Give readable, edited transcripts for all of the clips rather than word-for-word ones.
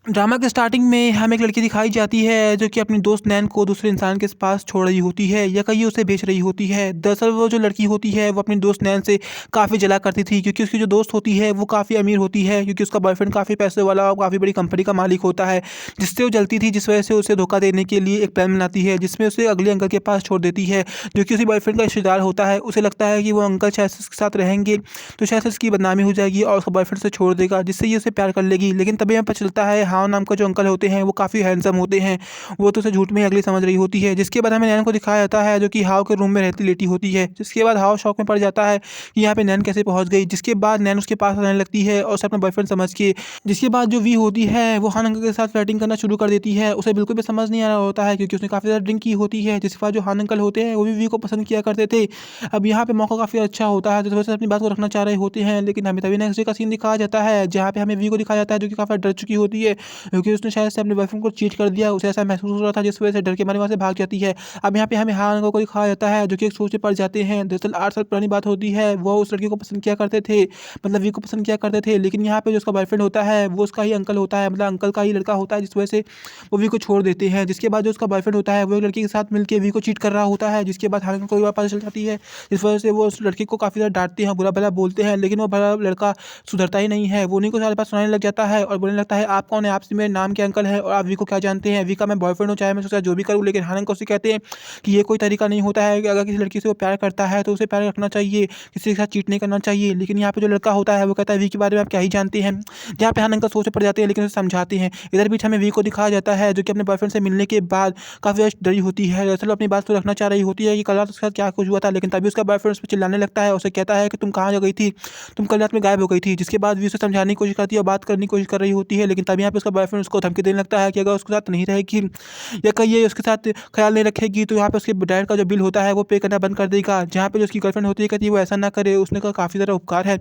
Drama के starting में हमें एक लड़की दिखाई जाती है जो कि अपनी दोस्त नैन को दूसरे इंसान के पास छोड़ रही होती है या कहीं उसे बेच रही होती है। दरअसल वो जो लड़की होती है वो अपनी दोस्त नैन से काफ़ी जला करती थी क्योंकि उसकी जो दोस्त होती है वो काफ़ी अमीर होती है, क्योंकि उसका बॉयफ्रेंड काफ़ी पैसे वाला और काफ़ी बड़ी कंपनी का मालिक होता है, जिससे वो जलती थी, जिस वजह से उसे धोखा देने के लिए एक प्लान बनाती है जिसमें उसे अगले अंकल के पास छोड़ देती है जो कि उसी बॉयफ्रेंड का रिश्तेदार होता है। उसे लगता है कि वो अंकल शायद से उसके साथ रहेंगे तो शायद से उसकी बदनामी हो जाएगी और उसका बॉयफ्रेंड से छोड़ देगा, जिससे ये उसे प्यार कर लेगी। लेकिन तभी हमें पता चलता है हाँ नाम का जो अंकल होते हैं वो काफ़ी हैंडसम होते हैं, वो तो उसे झूठ में ही अगली समझ रही होती है। जिसके बाद हमें नैन को दिखाया जाता है जो कि हाव के रूम में रहती लेटी होती है। जिसके बाद हाव शौक में पड़ जाता है कि यहाँ पे नैन कैसे पहुँच गई। जिसके बाद नैन उसके पास रहने लगती है और उसे अपना बॉयफ्रेंड समझ के। जिसके बाद जो वी होती है वो हान अंकल के साथ फ्लर्टिंग करना शुरू कर देती है। उसे बिल्कुल भी समझ नहीं आ रहा होता है क्योंकि उसने काफ़ी ज़्यादा ड्रिंक की होती है। जिसके बाद जो हान अंकल होते हैं वो भी वी को पसंद किया करते थे। अब यहाँ पे मौका काफ़ी अच्छा होता है, जिस वजह से अपनी बात को रखना चाह रहे होते हैं, लेकिन हमें तभी नेक्स्ट डे का सीन दिखाया जाता है जहाँ पे हमें वी को दिखाया जाता है जो कि काफ़ी डर चुकी होती है क्योंकि उसने शायद से अपने बॉयफ्रेंड को चीट कर दिया। उसे ऐसा महसूस हो रहा था जिस वजह से डर के मारे वहाँ से भाग जाती है। अब यहाँ पे हमें हान अंकल को दिखाया जाता है जो कि एक सोच में पड़ जाते हैं। दरअसल 8 साल पुरानी बात होती है, वो उस लड़की को पसंद किया करते थे, मतलब वी को पसंद किया करते थे, लेकिन यहाँ पे जो उसका बॉयफ्रेंड होता है वो उसका ही अंकल होता है, मतलब अंकल का ही लड़का होता है, जिस वजह से वो वी को छोड़ देते हैं। जिसके बाद जो उसका बॉयफ्रेंड होता है वो एक लड़की के साथ मिलकर वी को चीट कर रहा होता है। जिसके बाद हान अंकल को ये बात पता चल जाती है, इस वजह से वो उस लड़के को काफ़ी ज़्यादा डांटते हैं, बुरा भला बोलते हैं, लेकिन वो भला लड़का सुधरता ही नहीं है। वो उन्हीं को सारी बात सुनाने लग जाता है और बोलने लगता है आप कौन है, आपसे मेरे नाम के अंकल है और आप वी को क्या जानते हैं, वी का मैं बॉयफ्रेंड हूँ, चाहे मैं उसके साथ जो भी करूँ। लेकिन हान अंकल उसे कहते हैं कि ये कोई तरीका नहीं होता है कि अगर किसी लड़की से वो प्यार करता है तो उसे प्यार रखना चाहिए, किसी के साथ चीट नहीं करना चाहिए। लेकिन यहाँ पे जो लड़का होता है वो कहता है वी के बारे में आप क्या ही जानते हैं। जहाँ पे हान अंकल सोच में पड़ जाते हैं लेकिन उसे समझाते हैं। इधर बीच हमें वी को दिखाया जाता है जो कि अपने बॉयफ्रेंड से मिलने के बाद काफ़ी ज़्यादा डरी होती है। दरअसल अपनी बात को रखना चाह रही होती है कि कल रात उसके साथ क्या कुछ हुआ था, लेकिन तभी उसका बॉयफ्रेंड उस पर चिल्लाने लगता है, उसे कहता है कि तुम कहाँ गई थी, तुम कल रात में गायब हो गई थी। जिसके बाद वी उसे समझाने की कोशिश करती है और बात करने की कोशिश कर रही होती है, लेकिन तभी यहाँ पे उसका बॉयफ्रेंड उसको धमकी देने लगता है कि अगर उसके साथ नहीं रहेगी या कहीं ये उसके साथ ख्याल नहीं रखेगी तो यहाँ पे उसके डैड का जो बिल होता है वो पे करना बंद कर देगा। जहाँ पे जो उसकी गर्लफ्रेंड होती है कहती है वो ऐसा ना करे, उसने कहा काफ़ी ज़्यादा उपकार है।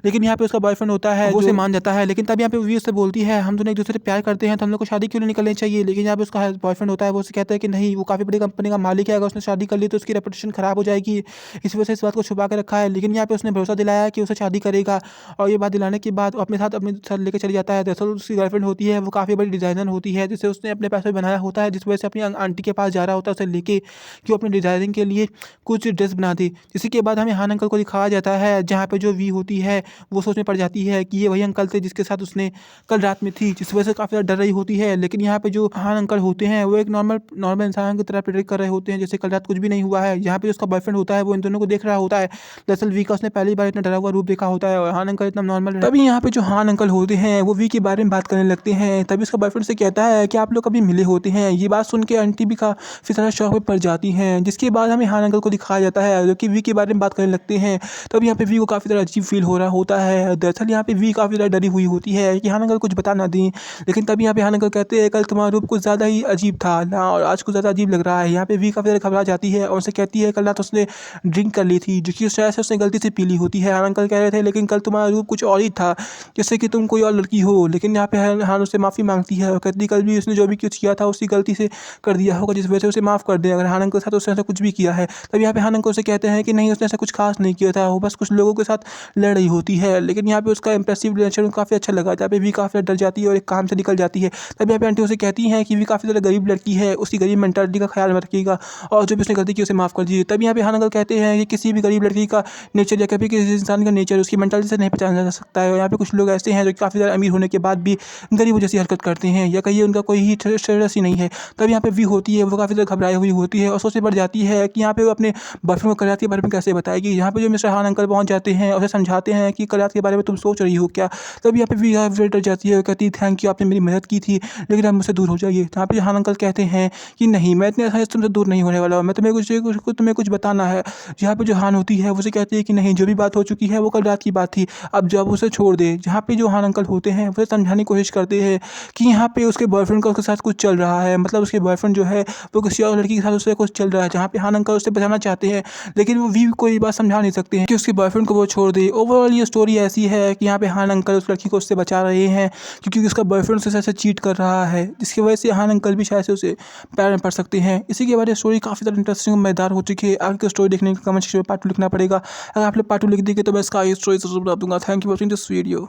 लेकिन यहाँ पे उसका बॉयफ्रेंड होता है वो उसे मान जाता है, लेकिन तब यहाँ पे वी उससे बोलती है हम दोनों एक दूसरे से प्यार करते हैं तो हम लोग को शादी क्यों नहीं करनी चाहिए। लेकिन यहाँ पे उसका बॉयफ्रेंड होता है वो उसे कहता है कि नहीं, वो काफ़ी बड़ी कंपनी का मालिक है, अगर उसने शादी कर ली तो उसकी रेपुटेशन खराब हो जाएगी, इस वजह से इस बात को छुपा के रखा है। लेकिन यहाँ पे उसने भरोसा दिलाया कि उसे शादी करेगा और ये बात दिलाने के बाद वो अपने साथ लेकर चली जाता है। दरअसल उसकी गर्लफ्रेंड होती है वो काफ़ी बड़ी डिज़ाइनर होती है, जिसे उसने अपने पैसे बनाया होता है, जिस वजह से अपनी आंटी के पास जा रहा होता है उसे लेके कि वो अपनी डिज़ाइनिंग के लिए कुछ ड्रेस बना दे। इसी के बाद हमें हान अंकल को दिखाया जाता है जहाँ पे जो वी होती है वो सोच में पड़ जाती है कि ये वही अंकल थे जिसके साथ उसने कल रात में थी, जिस वजह से काफ़ी ज़्यादा डर रही होती है। लेकिन यहाँ पे जो हान अंकल होते हैं वो एक नॉर्मल इंसान की तरह प्रेडिक्ट कर रहे होते हैं जैसे कल रात कुछ भी नहीं हुआ है। यहाँ पे उसका बॉयफ्रेंड होता है वो इन दोनों को देख रहा होता है। दरअसल वी का उसने पहली बार इतना डरा हुआ रूप देखा होता है और हान अंकल इतना नॉर्मल। तभी यहाँ पे जो हान अंकल होते हैं वो वी के बारे में बात करने लगते हैं। तभी उसका बॉयफ्रेंड से कहता है कि आप लोग कभी मिले होते हैं। ये बात सुन के आंटी भी काफ़ी सारा शौक में पड़ जाती हैं। जिसके बाद हमें हान अंकल को दिखाया जाता है जो कि वी के बारे में बात करने लगते हैं। तब यहाँ पे वी को काफ़ी ज़्यादा अजीब फील हो रहा होता है। दरअसल यहाँ पे वी काफ़ी ज़्यादा डरी हुई होती है कि हान अंकल कुछ बता ना दें, लेकिन तभी यहाँ पे हान अंकल कहते हैं कल तुम्हारा रूप कुछ ज़्यादा ही अजीब था ना और आज कुछ ज़्यादा अजीब लग रहा है। यहाँ पे वी काफ़ी ज़्यादा घबरा जाती है और उसे कहती है कल रात उसने ड्रिंक कर ली थी जो कि शायद से उसने गलती से पी ली होती है। हान अंकल कह रहे थे लेकिन कल तुम्हारा रूप कुछ और ही था, जैसे कि तुम कोई और लड़की हो। लेकिन यहाँ पे हान उससे माफ़ी मांगती है और कहती कल भी उसने जो भी कुछ किया था उसी गलती से कर दिया होगा, जिस वजह से उसे माफ़ कर दें अगर हान अंकल के साथ उसने ऐसा कुछ भी किया है। तब यहाँ पे हान अंकल उसे कहते हैं कि नहीं, उसने ऐसा कुछ खास नहीं किया था, वो बस कुछ लोगों के साथ लड़ रही होती है। लेकिन यहाँ पे उसका इंप्रेसिव नेचर काफ़ी अच्छा लगा जहाँ पे वी काफ़ी डर जाती है और एक काम से निकल जाती है। तब यहाँ पे आंटी उसे कहती हैं कि वी काफ़ी ज़्यादा गरीब लड़की है, उसकी गरीब मेंटालिटी का ख्याल रखिएगा और जो भी उसने गलती की उसे माफ़ कर दीजिए। तब यहाँ पे हान अंकल कहते हैं कि किसी भी गरीब लड़की का नेचर या कभी किसी इंसान का नेचर उसकी मेंटालिटी से नहीं पहचाना जा सकता है। और यहाँ पे कुछ लोग ऐसे हैं जो काफ़ी ज़्यादा अमीर होने के बाद भी गरीबों जैसी हरकत करते हैं या कहीं उनका कोई ही स्टेटस ही नहीं है। तब यहाँ पे वी होती है वो काफ़ी ज़्यादा घबराई हुई होती है और सोच में पड़ जाती है कि यहाँ पे वो अपने बॉयफ्रेंड को कल रात के बारे में कैसे बताएगी। यहाँ पे जो मिस्टर हान अंकल पहुँच जाते हैं और उसे समझाते हैं कि कल रात के बारे में तुम सोच रही हो क्या। तब यहाँ पे वी डर जाती है, कहती थैंक यू, आपने मेरी मदद की थी लेकिन आप मुझसे दूर हो जाइए। जहाँ पे हान अंकल कहते हैं कि नहीं, मैं इतने आसानी से तुमसे दूर नहीं होने वाला हूँ, मैं तुम्हें कुछ बताना है। यहाँ पे जो हान होती है वो उसे कहती है कि नहीं, जो भी बात हो चुकी है वो कल रात की बात थी, अब जब उसे छोड़ दे। जहाँ पे जो हान अंकल होते हैं वो समझाने की कोशिश करते हैं कि यहाँ पे उसके बॉयफ्रेंड का उसके साथ कुछ चल रहा है, मतलब उसके बॉयफ्रेंड जो है वो किसी और लड़की के साथ उससे कुछ चल रहा है। जहाँ पे हान अंकल उससे बचाना चाहते हैं लेकिन वो वी को ये बात समझा नहीं सकते हैं कि उसके बॉयफ्रेंड को वो छोड़ दे। ओवरऑल ये स्टोरी ऐसी है कि यहाँ पे हान अंकल उस लड़की को उससे बचा रहे हैं क्योंकि उसका बॉयफ्रेंड उसके साथ चीट कर रहा है, जिसकी वजह से हान अंकल भी शायद से उसे प्यार में पड़ सकते हैं। इसी के बाद ये स्टोरी काफ़ी ज़्यादा इंटरेस्टिंग मज़ेदार हो चुकी है। आगे की स्टोरी देखने के कमेंट सेक्शन में पार्ट 2 लिखना पड़ेगा। अगर आप लोग पार्ट 2 लिख देंगे तो मैं इसका आगे स्टोरी जरूर बता दूंगा। Thank you for watching this video.